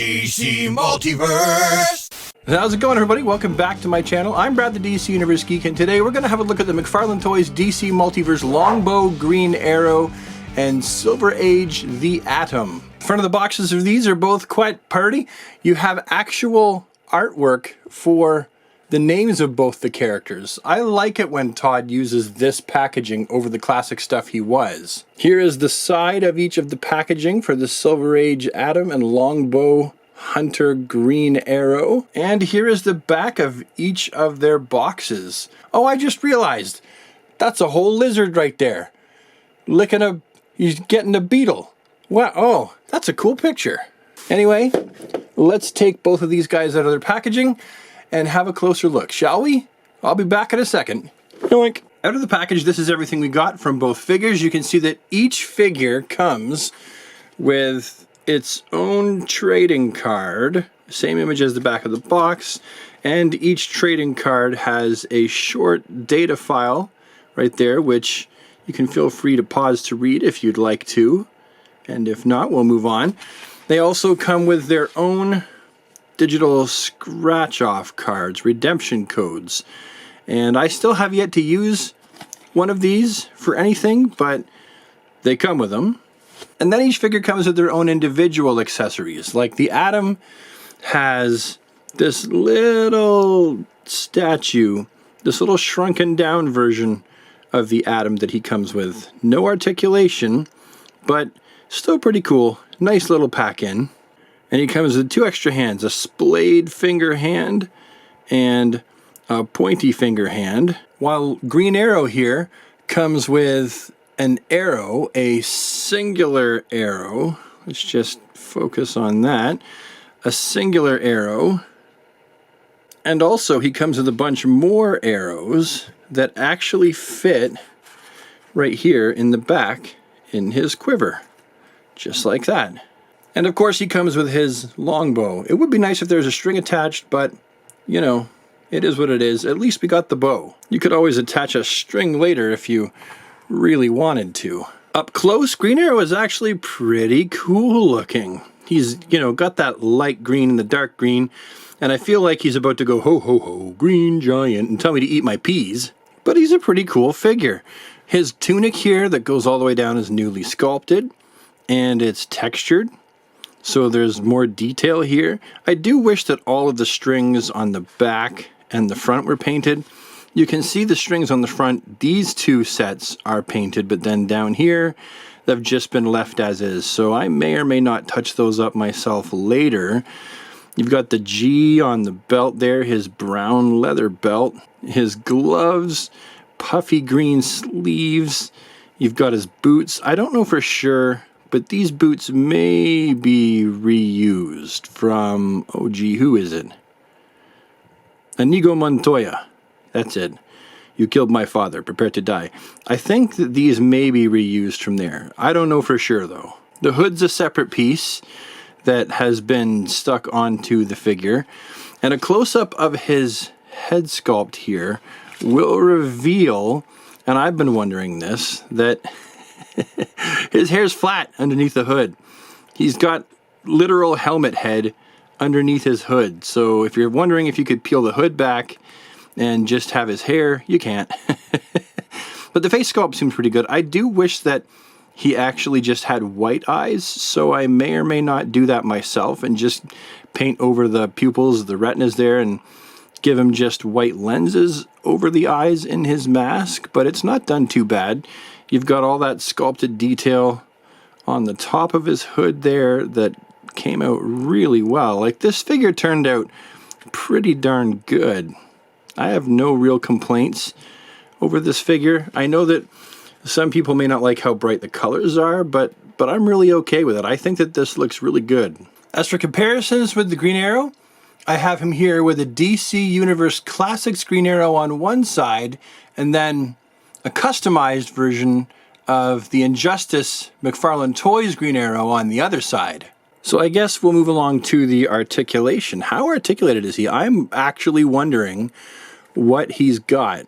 DC Multiverse! How's it going, everybody? Welcome back to my channel. I'm Brad, the DC Universe Geek, and today we're going to have a look at the McFarlane Toys DC Multiverse Longbow, Green Arrow, and Silver Age the Atom. Front of the boxes of these are both quite party. You have actual artwork for the names of both the characters. I like it when Todd uses this packaging over the classic stuff he was. Here is the side of each of the packaging for the Silver Age Atom and Longbow Hunter Green Arrow. And here is the back of each of their boxes. Oh, I just realized, that's a whole lizard right there. He's getting a beetle. Wow, oh, that's a cool picture. Anyway, let's take both of these guys out of their packaging and have a closer look, shall we? I'll be back in a second. Yoink. Out of the package, this is everything we got from both figures. You can see that each figure comes with its own trading card, same image as the back of the box, and each trading card has a short data file right there, which you can feel free to pause to read if you'd like to, and if not, we'll move on. They also come with their own digital scratch-off cards, redemption codes, and I still have yet to use one of these for anything, but they come with them. And then each figure comes with their own individual accessories. Like the Atom has this little statue, this little shrunken down version of the Atom that he comes with. No articulation, but still pretty cool. Nice little pack-in. And he comes with two extra hands, a splayed finger hand and a pointy finger hand. While Green Arrow here comes with an arrow, a singular arrow. Let's just focus on that. A singular arrow. And also he comes with a bunch more arrows that actually fit right here in the back in his quiver. Just like that. And of course he comes with his longbow. It would be nice if there was a string attached, but you know, it is what it is. At least we got the bow. You could always attach a string later if you really wanted to. Up close, Green Arrow is actually pretty cool looking. He's, you know, got that light green and the dark green, and I feel like he's about to go ho ho ho, green giant, and tell me to eat my peas. But he's a pretty cool figure. His tunic here that goes all the way down is newly sculpted, and it's textured. So there's more detail here. I do wish that all of the strings on the back and the front were painted. You can see the strings on the front. These two sets are painted, but then down here, they've just been left as is. So I may or may not touch those up myself later. You've got the G on the belt there, his brown leather belt, his gloves, puffy green sleeves. You've got his boots. I don't know for sure, but these boots may be reused from, oh gee, who is it? Inigo Montoya. That's it. You killed my father. Prepare to die. I think that these may be reused from there. I don't know for sure, though. The hood's a separate piece that has been stuck onto the figure. And a close-up of his head sculpt here will reveal, and I've been wondering this, that his hair's flat underneath the hood. He's got literal helmet head underneath his hood. So if you're wondering if you could peel the hood back and just have his hair, you can't. But the face sculpt seems pretty good. I do wish that he actually just had white eyes, so I may or may not do that myself and just paint over the pupils, the retinas there, and give him just white lenses over the eyes in his mask, but it's not done too bad. You've got all that sculpted detail on the top of his hood there that came out really well. Like, this figure turned out pretty darn good. I have no real complaints over this figure. I know that some people may not like how bright the colors are, but I'm really okay with it. I think that this looks really good. As for comparisons with the Green Arrow, I have him here with a DC Universe Classics Green Arrow on one side, and then a customized version of the Injustice McFarlane Toys Green Arrow on the other side. So I guess we'll move along to the articulation. How articulated is he? I'm actually wondering what he's got.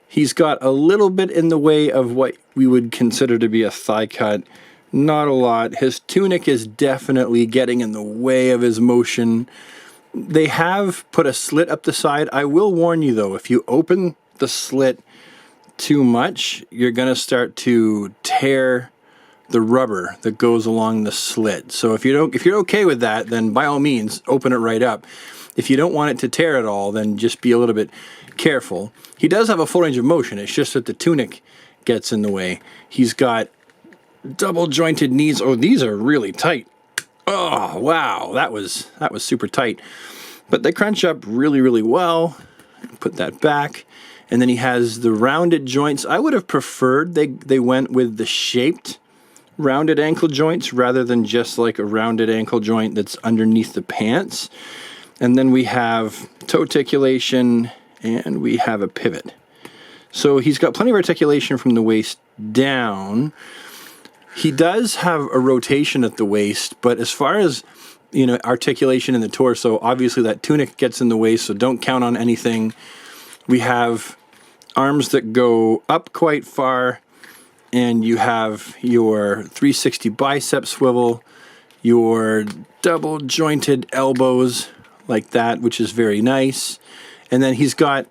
He's got a little bit in the way of what we would consider to be a thigh cut Not a lot. His tunic is definitely getting in the way of his motion. They have put a slit up the side. I will warn you though, if you open the slit too much, you're going to start to tear the rubber that goes along the slit. So if you're okay with that, then by all means open it right up. If you don't want it to tear at all, then just be a little bit careful. He does have a full range of motion. It's just that the tunic gets in the way. He's got double jointed knees. Oh, these are really tight. Oh, wow. That was super tight. But they crunch up really, really well. Put that back. And then he has the rounded joints. I would have preferred they went with the shaped rounded ankle joints rather than just like a rounded ankle joint that's underneath the pants. And then we have toe articulation and we have a pivot. So he's got plenty of articulation from the waist down. He does have a rotation at the waist, but as far as, you know, articulation in the torso, obviously that tunic gets in the way, so don't count on anything. We have arms that go up quite far, and you have your 360 bicep swivel, your double jointed elbows like that, which is very nice. And then he's got,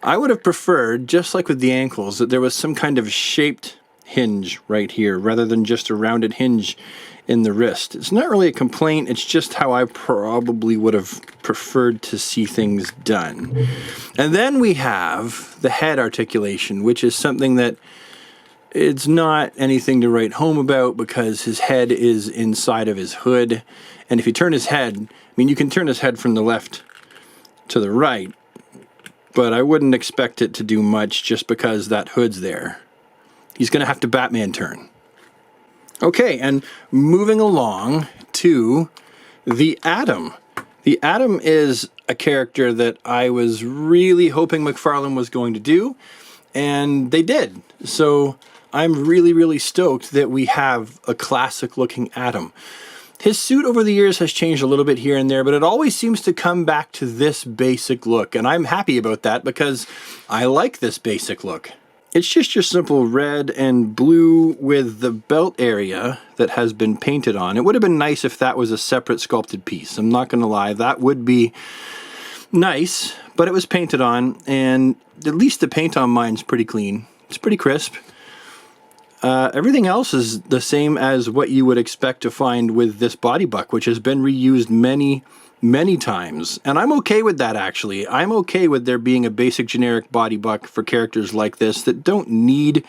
I would have preferred, just like with the ankles, that there was some kind of shaped hinge right here rather than just a rounded hinge in the wrist. It's not really a complaint, it's just how I probably would have preferred to see things done. And then we have the head articulation, which is something that it's not anything to write home about because his head is inside of his hood. And if you turn his head, I mean, you can turn his head from the left to the right, but I wouldn't expect it to do much just because that hood's there. He's going to have to Batman turn. Okay, and moving along to the Atom. The Atom is a character that I was really hoping McFarlane was going to do, and they did. So I'm really, really stoked that we have a classic-looking Atom. His suit over the years has changed a little bit here and there, but it always seems to come back to this basic look, and I'm happy about that because I like this basic look. It's just your simple red and blue with the belt area that has been painted on. It would have been nice if that was a separate sculpted piece. I'm not going to lie, that would be nice, but it was painted on, and at least the paint on mine's pretty clean. It's pretty crisp. Everything else is the same as what you would expect to find with this body buck, which has been reused many times. And I'm okay with that, actually. I'm okay with there being a basic generic body buck for characters like this that don't need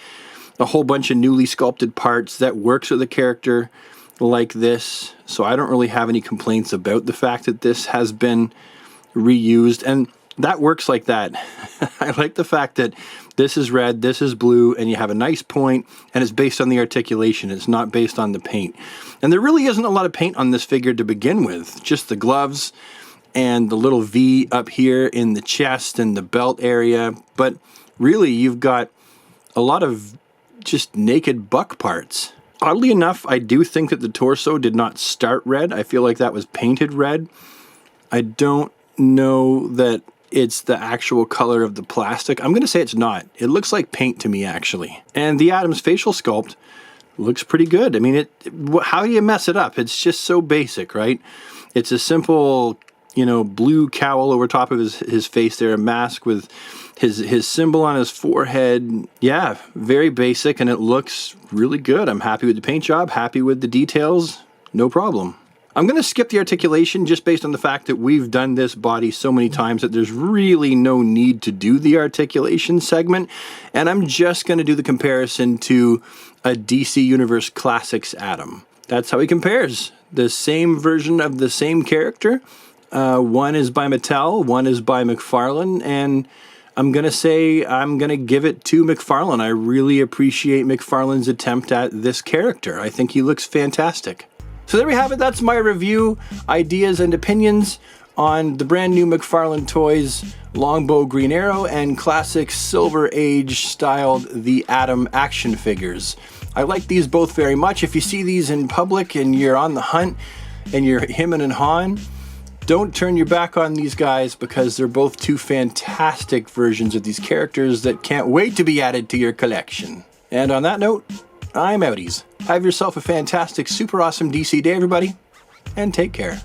a whole bunch of newly sculpted parts, that works with a character like this. So I don't really have any complaints about the fact that this has been reused, and that works like that. I like the fact that this is red, this is blue, and you have a nice point, and it's based on the articulation. It's not based on the paint. And there really isn't a lot of paint on this figure to begin with. Just the gloves and the little V up here in the chest and the belt area. But really, you've got a lot of just naked buck parts. Oddly enough, I do think that the torso did not start red. I feel like that was painted red. I don't know that it's the actual color of the plastic. I'm going to say it's not. It looks like paint to me, actually. And the Atom's facial sculpt looks pretty good. I mean, how do you mess it up? It's just so basic, right? It's a simple, you know, blue cowl over top of his face there, a mask with his symbol on his forehead. Yeah, very basic, and it looks really good. I'm happy with the paint job, happy with the details, no problem. I'm going to skip the articulation just based on the fact that we've done this body so many times that there's really no need to do the articulation segment. And I'm just going to do the comparison to a DC Universe Classics Atom. That's how he compares. The same version of the same character. One is by Mattel, one is by McFarlane, and I'm going to say I'm going to give it to McFarlane. I really appreciate McFarlane's attempt at this character. I think he looks fantastic. So there we have it. That's my review, ideas, and opinions on the brand new McFarlane Toys Longbow Green Arrow and classic Silver Age styled The Atom action figures. I like these both very much. If you see these in public and you're on the hunt and you're hemming and hawing, don't turn your back on these guys because they're both two fantastic versions of these characters that can't wait to be added to your collection. And on that note, I'm Outies. Have yourself a fantastic, super awesome DC day, everybody, and take care.